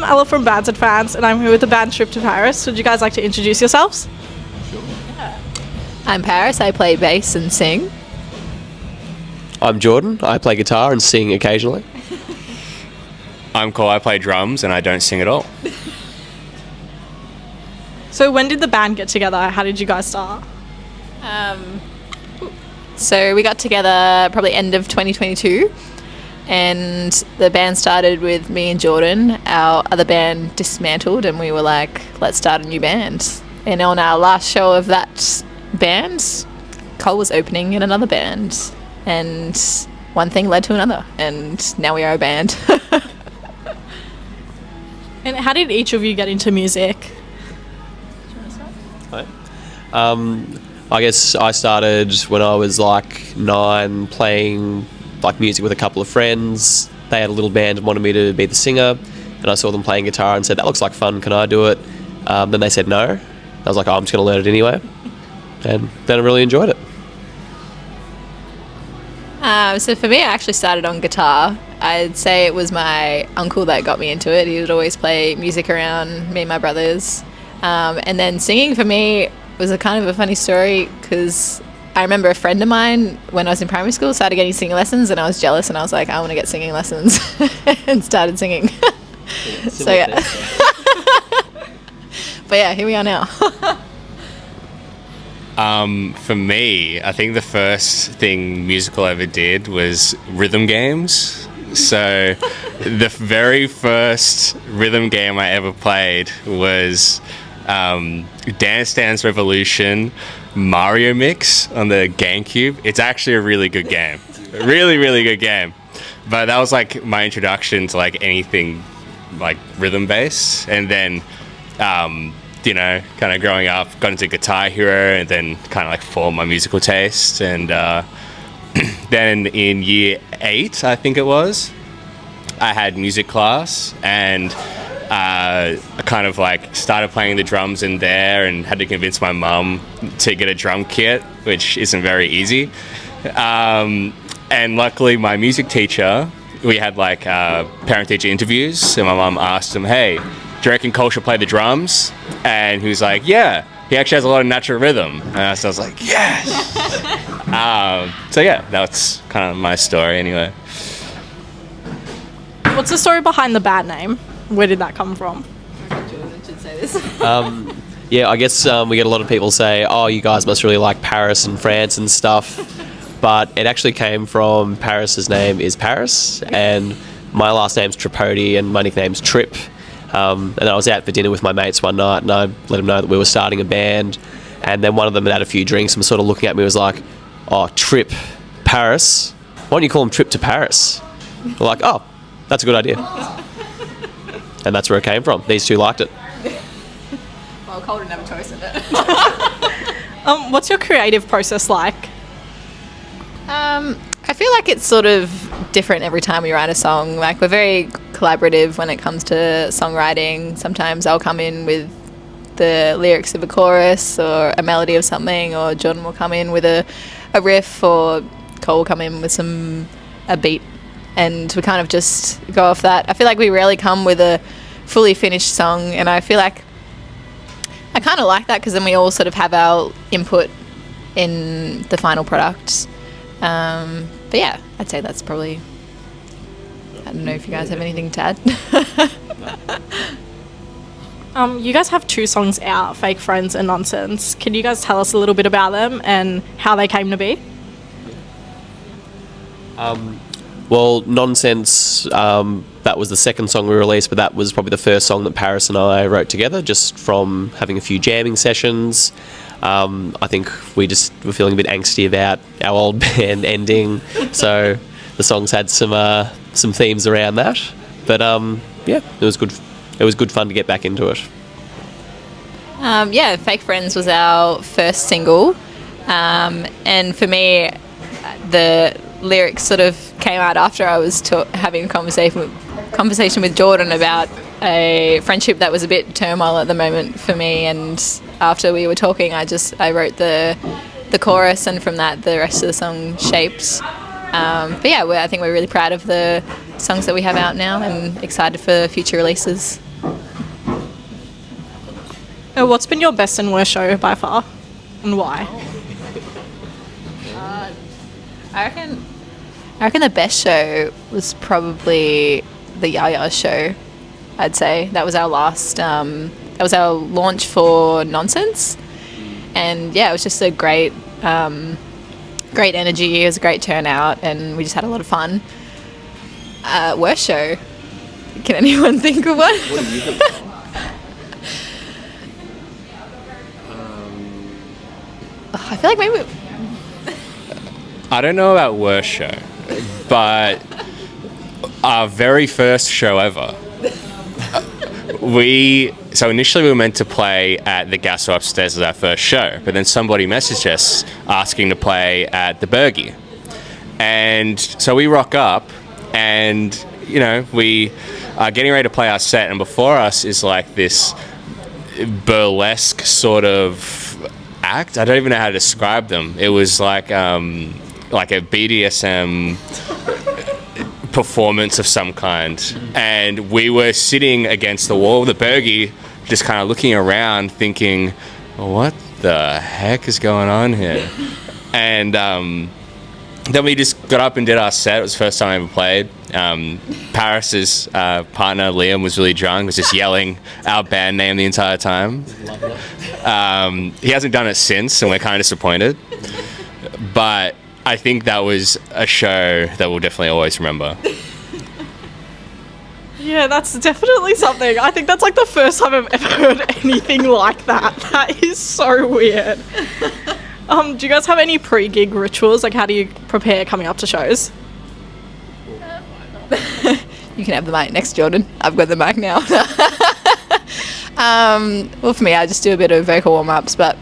Ella from Bands and Fans, and I'm here with the band Trip to Paris. Would you guys like to introduce yourselves? I'm Paris. I play bass and sing. I'm Jordan. I play guitar and sing occasionally. I'm Cole. I play drums and I don't sing at all. So when did the band get together? How did you guys start? So we got together probably end of 2022, and the band started with me and Jordan. Our other band dismantled, and we were like, let's start a new band. And on our last show of that band, Cole was opening in another band, and one thing led to another, and now we are a band. And how did each of you get into music? I guess I started when I was like 9, playing like music with a couple of friends. They had a little band and wanted me to be the singer, and I saw them playing guitar and said, that looks like fun, can I do it? Then they said no. I was like, I'm just going to learn it anyway, and then I really enjoyed it. So for me, I actually started on guitar. I'd say it was my uncle that got me into it. He would always play music around me and my brothers. And then singing for me was a kind of a funny story, because I remember a friend of mine when I was in primary school started getting singing lessons, and I was jealous, and I was like, I want to get singing lessons, and started singing. So yeah. But yeah, here we are now. For me, I think the first thing musical I ever did was rhythm games. So the very first rhythm game I ever played was Dance Dance Revolution Mario Mix on the GameCube. It's actually a really good game. Really, really good game. But that was like my introduction to like anything like rhythm based. And then kind of growing up, got into Guitar Hero, and then kind of like formed my musical taste. And then in year 8, I think it was, I had music class, and I kind of like started playing the drums in there, and had to convince my mum to get a drum kit, which isn't very easy. And luckily my music teacher, we had like parent-teacher interviews, and my mum asked him, hey, do you reckon Cole should play the drums? And he was like, yeah, he actually has a lot of natural rhythm. And so I was like, yes! So yeah, that's kind of my story anyway. What's the story behind the band name? Where did that come from? Jordan should say this. Yeah, I guess we get a lot of people say, oh, you guys must really like Paris and France and stuff. But it actually came from Paris's name is Paris, and my last name's Tripodi, and my nickname's Trip. And I was out for dinner with my mates one night, and I let them know that we were starting a band. And then one of them had a few drinks and was sort of looking at me and was like, oh, Trip, Paris? Why don't you call him Trip to Paris? We're like, oh, that's a good idea. And that's where it came from. These two liked it. Well, Cole didn't have a choice in it. What's your creative process like? I feel like it's sort of different every time we write a song. Like, we're very collaborative when it comes to songwriting. Sometimes I'll come in with the lyrics of a chorus or a melody of something, or Jordan will come in with a riff, or Cole will come in with a beat, and we kind of just go off that. I feel like we rarely come with a fully finished song, and I feel like I kind of like that, because then we all sort of have our input in the final product. But yeah, I'd say that's probably, I don't know if you guys have anything to add. You guys have 2 songs out, Fake Friends and Nonsense. Can you guys tell us a little bit about them and how they came to be? Well, Nonsense, that was the second song we released, but that was probably the first song that Paris and I wrote together, just from having a few jamming sessions. I think we just were feeling a bit angsty about our old band ending, so the songs had some themes around that. But yeah, it was good. It was good fun to get back into it. Yeah, Fake Friends was our first single, and for me, the lyrics sort of came out after I was having a conversation with Jordan about a friendship that was a bit turmoil at the moment for me, and after we were talking, I wrote the chorus, and from that the rest of the song shaped. But yeah, I think we're really proud of the songs that we have out now, and excited for future releases. What's been your best and worst show by far, and why? I reckon the best show was probably the Yaya show. I'd say that was our last. That was our launch for Nonsense, and yeah, it was just a great energy. It was a great turnout, and we just had a lot of fun. Worst show? Can anyone think of one? What do you think? I feel like maybe. I don't know about worst show, but our very first show ever. So initially we were meant to play at the Gasso upstairs as our first show, but then somebody messaged us asking to play at the Bergie. And so we rock up and, we are getting ready to play our set, and before us is like this burlesque sort of act. I don't even know how to describe them. It was like a BDSM performance of some kind, and we were sitting against the wall of the Bergie, just kind of looking around thinking, what the heck is going on here? And then we just got up and did our set. It was the first time I ever played. Paris's partner Liam was really drunk, was just yelling our band name the entire time. He hasn't done it since, and we're kind of disappointed, but I think that was a show that we'll definitely always remember. Yeah, that's definitely something. I think that's like the first time I've ever heard anything like that. That is so weird. Do you guys have any pre-gig rituals? Like, how do you prepare coming up to shows? You can have the mic next, Jordan. I've got the mic now. Well, for me, I just do a bit of vocal warm-ups, but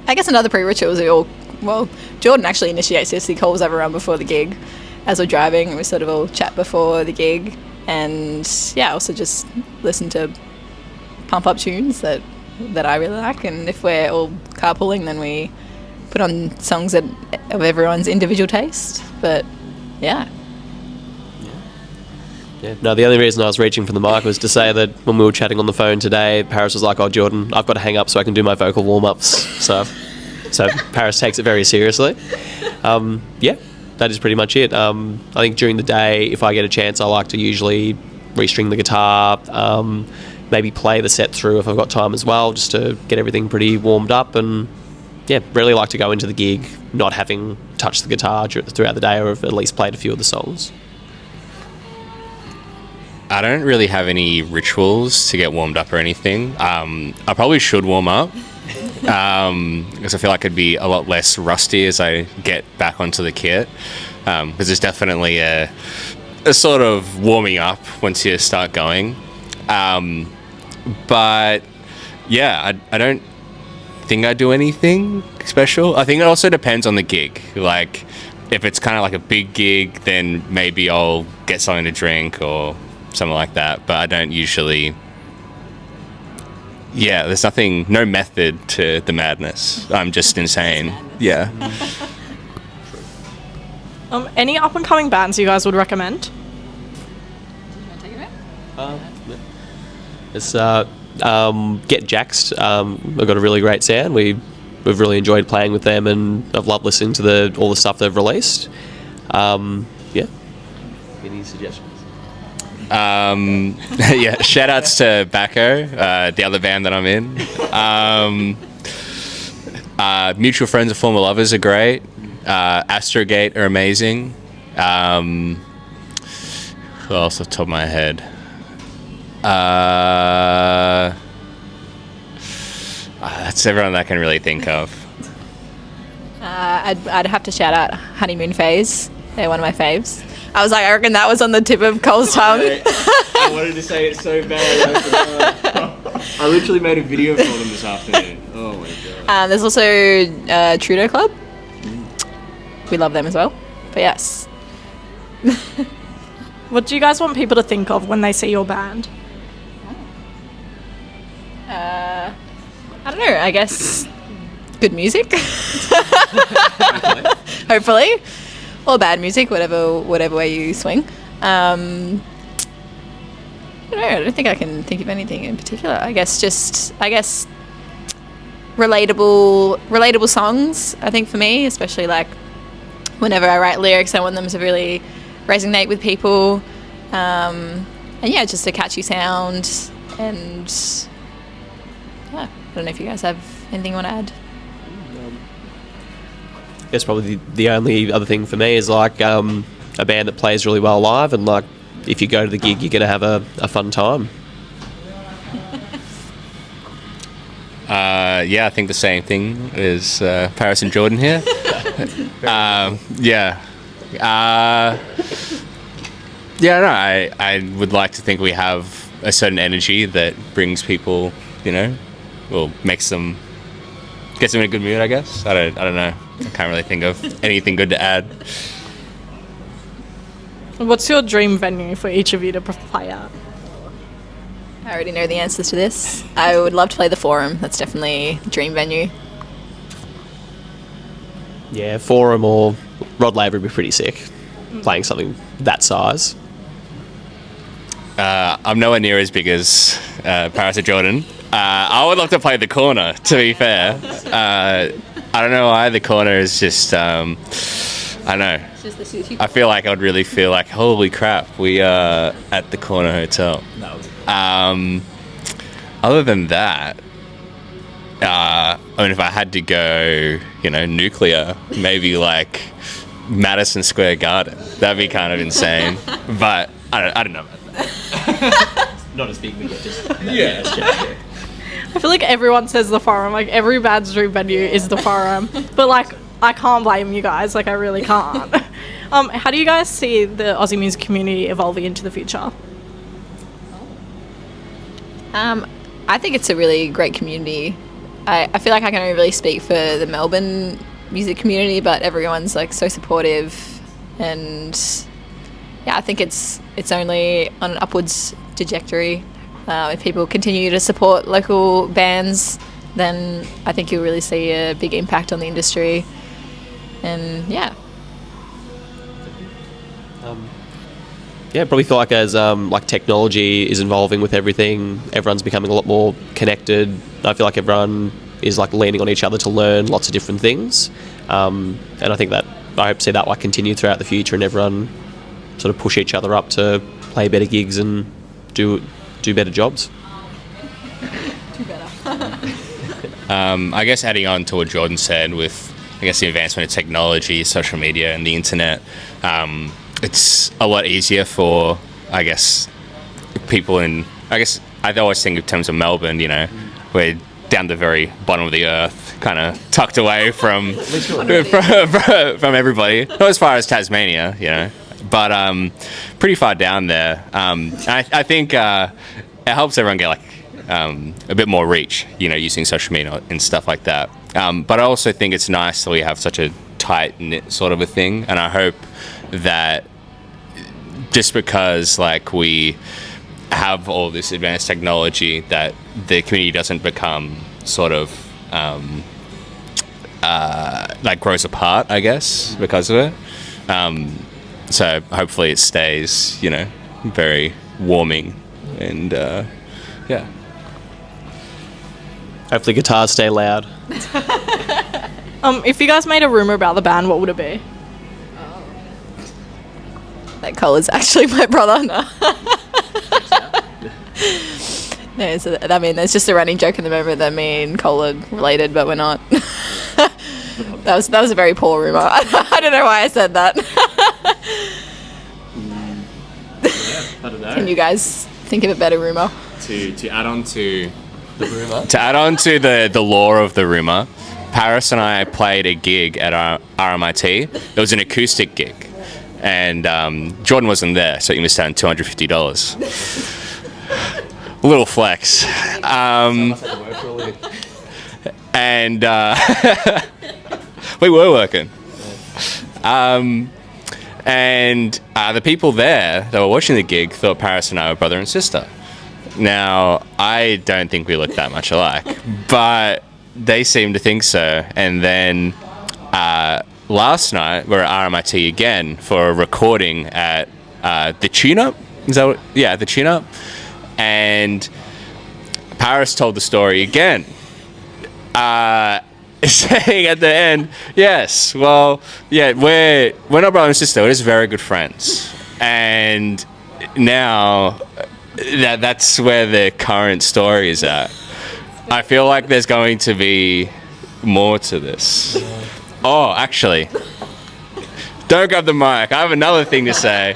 I guess another pre-ritual is Jordan actually initiates this. He calls everyone before the gig as we're driving, and we sort of all chat before the gig, and yeah, also just listen to pump-up tunes that I really like, and if we're all carpooling, then we put on songs of everyone's individual taste, but yeah. Yeah. No, the only reason I was reaching for the mic was to say that when we were chatting on the phone today, Paris was like, "Oh, Jordan, I've got to hang up so I can do my vocal warm-ups." So Paris takes it very seriously. Yeah, that is pretty much it. I think during the day, if I get a chance, I like to usually restring the guitar, maybe play the set through if I've got time as well, just to get everything pretty warmed up, and yeah, really like to go into the gig not having touched the guitar throughout the day, or have at least played a few of the songs. I don't really have any rituals to get warmed up or anything. I probably should warm up because I feel like I'd be a lot less rusty as I get back onto the kit, because there's definitely a sort of warming up once you start going. But yeah, I don't think I do anything special. I think it also depends on the gig. Like, if it's kind of like a big gig, then maybe I'll get something to drink or something like that, but I don't usually. Yeah, there's no method to the madness. I'm just insane. Yeah. Any up and coming bands you guys would recommend? It's Get Jaxed. They've got a really great sound. We've really enjoyed playing with them, and I've loved listening to all the stuff they've released. Yeah. Any suggestions? Yeah, shout outs to Bacco, the other band that I'm in. Mutual Friends of Former Lovers are great. Astrogate are amazing. Who else off the top of my head? That's everyone that I can really think of. I'd have to shout out Honeymoon Phase. They're one of my faves. I was like, I reckon that was on the tip of Cole's tongue. I wanted to say it so bad. I literally made a video for them this afternoon. Oh my god. There's also Trudeau Club. We love them as well. But yes. What do you guys want people to think of when they see your band? I don't know. I guess good music. Hopefully. Or bad music, whatever way you swing. I don't know. I don't think I can think of anything in particular. I guess relatable songs. I think for me, especially like whenever I write lyrics, I want them to really resonate with people. And yeah, just a catchy sound. And yeah, I don't know if you guys have anything you want to add. I guess probably the only other thing for me is like a band that plays really well live, and like if you go to the gig, you're gonna have a fun time. Yeah, I think the same thing as Paris and Jordan here. Yeah. Yeah, no, I would like to think we have a certain energy that brings people, or gets them in a good mood, I guess. I don't know. I can't really think of anything good to add. What's your dream venue for each of you to play at? I already know the answers to this. I would love to play the Forum. That's definitely a dream venue. Yeah, Forum or Rod Laver would be pretty sick. Playing something that size. I'm nowhere near as big as Paris or Jordan. I would love to play the Corner, to be fair. I don't know why. The Corner is just, I don't know. I feel like I would really feel like, holy crap, we are at the Corner Hotel. No. Other than that, I mean, if I had to go, nuclear, maybe like Madison Square Garden. That'd be kind of insane. But I don't know about that. Not as big, but just Yeah. I feel like everyone says the Forum. Like every band's dream venue is the Forum. But like I can't blame you guys. Like I really can't. How do you guys see the Aussie music community evolving into the future? I think it's a really great community. I feel like I can only really speak for the Melbourne music community, but everyone's like so supportive, and yeah, I think it's only on an upwards trajectory. If people continue to support local bands, then I think you'll really see a big impact on the industry. And yeah. Yeah, probably feel like as like technology is evolving with everything, everyone's becoming a lot more connected. I feel like everyone is like leaning on each other to learn lots of different things, and I think that I hope to see that like continue throughout the future, and everyone sort of push each other up to play better gigs and do better jobs. I guess adding on to what Jordan said with, I guess, the advancement of technology, social media, and the internet, it's a lot easier for, I guess, people in, I guess, I always think in terms of Melbourne, we're down the very bottom of the earth, kind of tucked away from everybody. Not as far as Tasmania, but pretty far down there. I think it helps everyone get a bit more reach, using social media and stuff like that. But I also think it's nice that we have such a tight-knit sort of a thing, and I hope that just because we have all this advanced technology, that the community doesn't become sort of grows apart, I guess, because of it. So hopefully it stays, very warming, and yeah. Hopefully guitars stay loud. If you guys made a rumor about the band, what would it be? That Cola's actually my brother. No. No, so I mean, there's just a running joke in the moment that me and Cola related, but we're not. That was a very poor rumor. I don't know why I said that. I don't know. Can you guys think of a better rumor? To add on to The rumor. To add on to the lore of the rumor, Paris and I played a gig at our RMIT. It was an acoustic gig, and Jordan wasn't there, so he missed out on $250. A little flex. And we were working. And the people there that were watching the gig thought Paris and I were brother and sister. Now, I don't think we look that much alike, but they seem to think so. And then last night, we were at RMIT again for a recording at the tune-up. Is that what? Yeah, the tune-up. And Paris told the story again, saying at the end, yes, well, yeah, we're not brother and sister. We're just very good friends. And now that's where the current story is at. I feel like there's going to be more to this. Oh, actually, don't grab the mic. I have another thing to say.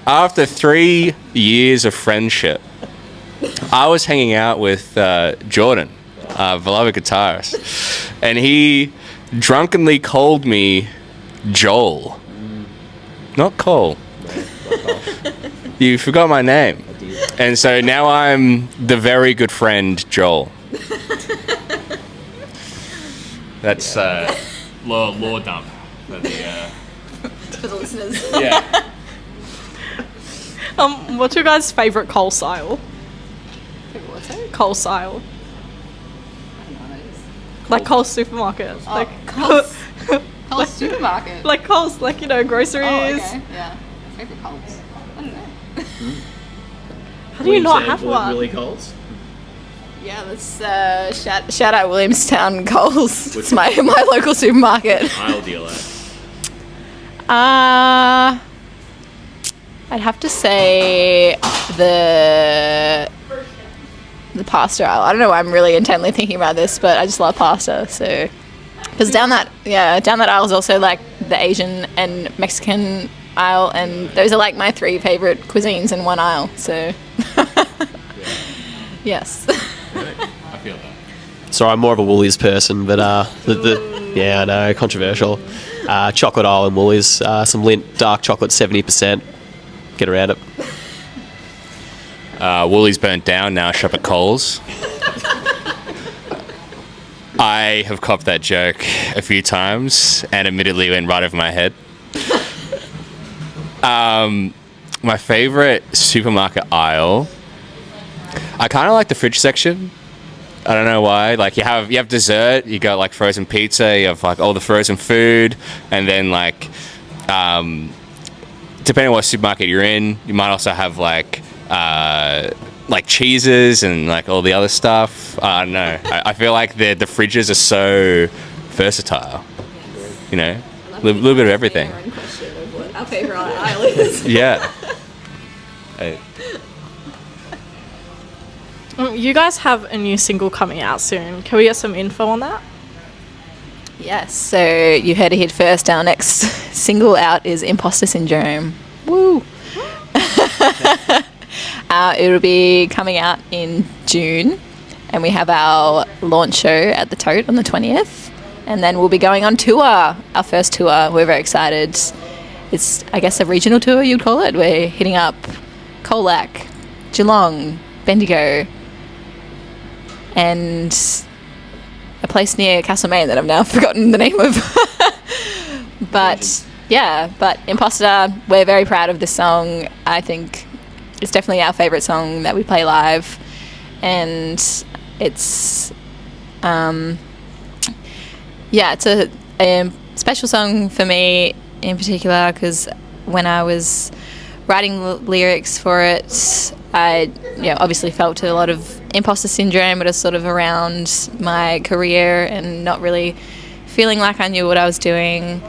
After 3 years of friendship, I was hanging out with Jordan, beloved guitarist, and he drunkenly called me Joel, not Cole. You forgot my name. And so now I'm the very good friend Joel. That's law dump for For the listeners. yeah. What's your guys' favourite Coles style? What's it? Coles style. Like Coles supermarket. Like Coles. Coles supermarket. like Coles, like, you know, groceries. Oh, okay. Yeah. Favorite Coles. I don't know. How do you not have one? Willie Coles? Yeah, let's shout out Williamstown Coles. It's my local supermarket. I'll deal it. I'd have to say the pasta aisle. I don't know why I'm really intently thinking about this, but I just love pasta. So, because down that aisle is also like the Asian and Mexican aisle, and those are like my 3 favorite cuisines in one aisle. So, yes. I feel that. So I'm more of a Woolies person, but yeah, I know, controversial. Chocolate aisle in Woolies, some Lindt dark chocolate 70%. Get around it. Woolies burnt down, now I shop at Coles. I have copped that joke a few times and admittedly went right over my head. My favorite supermarket aisle, I kind of like the fridge section. I don't know why. Like you have dessert, you got like frozen pizza, you have like all the frozen food, and then like depending on what supermarket you're in, you might also have like cheeses and like all the other stuff. I don't know. I feel like the fridges are so versatile. You know, a little bit of everything. Our favorite aisle is. Yeah. You guys have a new single coming out soon. Can we get some info on that? Yes, so you heard it here first. Our next single out is Imposter Syndrome. Woo! It'll be coming out in June, and we have our launch show at the Tote on the 20th, and then we'll be going on tour, our first tour. We're very excited. It's, I guess, a regional tour, you'd call it. We're hitting up Colac, Geelong, Bendigo, and a place near Castlemaine that I've now forgotten the name of. But Imposter, we're very proud of this song. I think it's definitely our favourite song that we play live, and it's it's a special song for me in particular, because when I was writing lyrics for it, I obviously felt a lot of imposter syndrome, but it was sort of around my career and not really feeling like I knew what I was doing.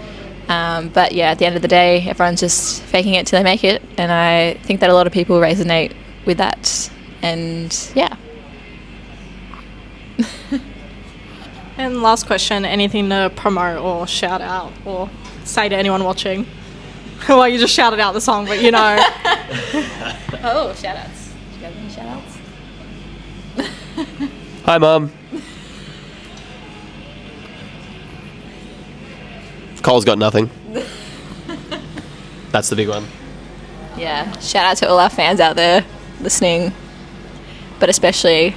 But yeah, at the end of the day, everyone's just faking it till they make it, and I think that a lot of people resonate with that. And yeah. And last question, anything to promote or shout out or say to anyone watching? Well, you just shouted out the song, but you know. Oh, shout outs. Do you guys have any shout outs? Hi, Mum. Cole's got nothing. That's the big one. Yeah, shout out to all our fans out there listening, but especially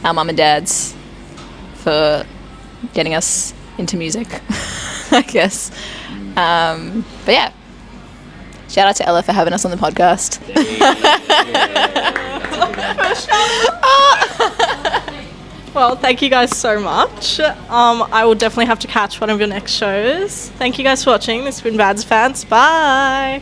our mum and dads for getting us into music, I guess. But yeah, shout out to Ella for having us on the podcast. Well, thank you guys so much. I will definitely have to catch one of your next shows. Thank you guys for watching. This has been Bads Fans. Bye.